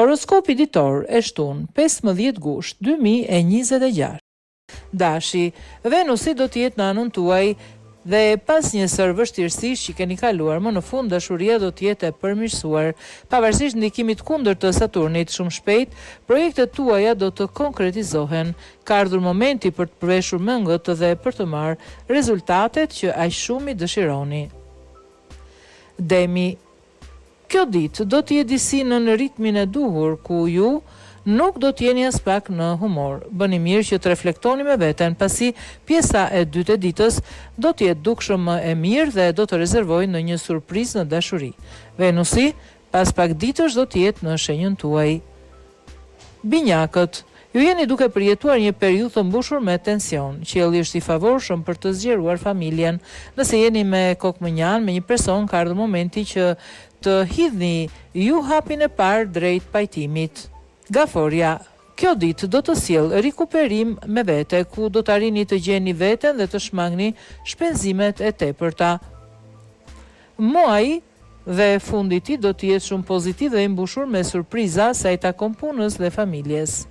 Horoskopi ditor e shtunë 15 gusht 2026. Dashi, Venusi do t'jetë në anën tuaj dhe pas një sër vështirësish që keni kaluar më në fund, dashuria do t'jetë e përmirësuar. Pavarësisht ndikimit kundër të Saturnit shumë shpejt, projektet tuaja do të konkretizohen. Ka ardhur momenti për të përveshur mëngët dhe për të marrë rezultatet që aq shumë i dëshironi. Demi, kjo ditë do t'jetë disi në ritmin e duhur, ku ju nuk do t'jeni as pak në humor. Bëni mirë që të reflektoni me veten, pasi pjesa e dytë e ditës do t'jetë dukshëm më e mirë dhe do të rezervojë në një surprizë në dashuri. Venusi, pas pak ditësh do t'jetë në shenjën tuaj. Binjakët, ju jeni duke përjetuar një periudhë të mbushur me tension. Qielli është i favorshëm për të zgjeruar familjen. Nëse jeni me kokëmënjan me një person, ka ardhur momenti që të hidhni ju hapin e parë drejt pajtimit. Gaforia, kjo ditë do të sjellë rikuperim me vete, ku do të arrini të gjeni veten dhe të shmangni shpenzimet e tepërta. Muaji dhe fundi i tij do të jetë shumë pozitiv dhe i mbushur me surpriza sa i takon punës dhe familjes.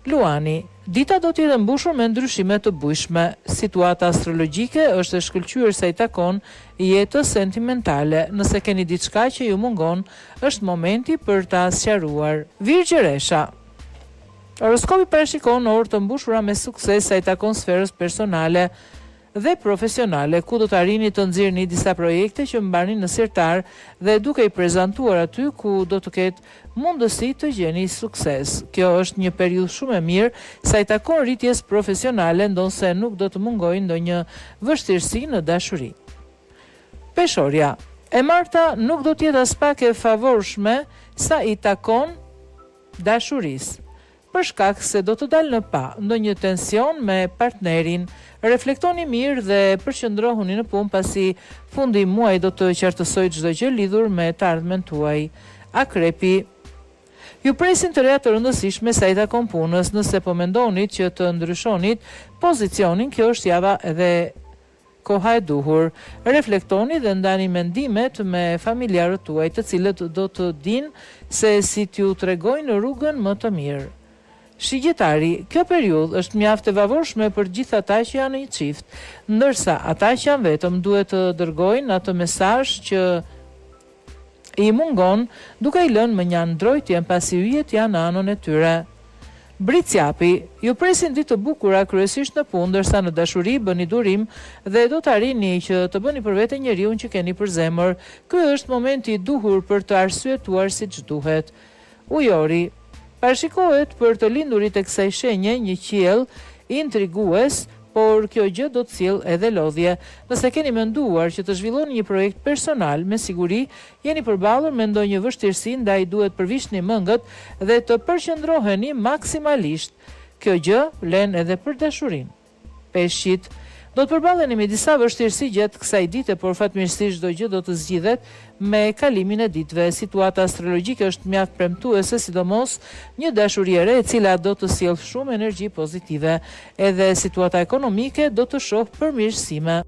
Luani, dita do të jetë mbushur me ndryshime të bujshme. Situata astrologjike është e shkëlqyer sa i takon jetës sentimentale. Nëse keni diçka që ju mungon, është momenti për ta sqaruar. Virgjëresha, horoskopi parashikon orë të mbushura me sukses sa i takon sferës personale dhe profesionale, ku do të arrini të nxirrni disa projekte që mbani në sirtar dhe duke i prezantuar aty ku do të ketë mundësi të gjeni sukses. Kjo është një periudhë shumë e mirë sa i takon rritjes profesionale, ndonse nuk do të mungojë ndonjë vështirësi në dashuri. Peshorja, e marta nuk do të jetë as pak e favorshme sa i takon dashurisë, për shkak se do të dalë në pa ndonjë tension me partnerin. Reflektoni mirë dhe përqendrohuni në punë, pasi fundi i muajit do të qartësojë çdo gjë lidhur me të ardhmen tuaj. Akrepi, ju presin të reja të rëndësishme sa i takon punës. Nëse po mendonit që të ndryshonit pozicionin, kjo është java edhe koha e duhur. Reflektoni dhe ndani mendimet me familjarët tuaj, të cilët do të dinë se si t'ju tregojnë rrugën më të mirë. Shigjetari, kjo periudhë është mjaft e favorshme për gjithë ata që janë një çift, ndërsa ata që janë vetëm duhet të dërgojnë atë mesazh që i mungon, duke i lënë më një ndrojtjen pasi yjet janë anën e tyre. Bricjapi, ju presin ditë të bukura kryesisht në punë, ndërsa në dashuri bëni durim dhe do të arrini që të bëni për vete njeriun që keni për zemër. Ky është momenti i duhur për të arsyetuar siç duhet. Ujori, parashikohet për të lindurit e kësaj shenje një qiell intrigues, por kjo gjë do të sjellë edhe lodhje. Nëse keni menduar që të zhvilloni një projekt personal, me siguri jeni përballur me ndonjë vështirësi, ndaj duhet përvishni mëngët dhe të përqendroheni maksimalisht. Kjo gjë vlen edhe për dashurinë. Peshqit, do të përballeni me disa vështirësi gjatë kësaj dite, por fatmirësisht çdo gjë do të zgjidhet me kalimin e ditëve. Situata astrologjike është mjaft premtuese, sidomos një dashuri e re e cila do të sjellë shumë energji pozitive. Edhe situata ekonomike do të shohë përmirësime.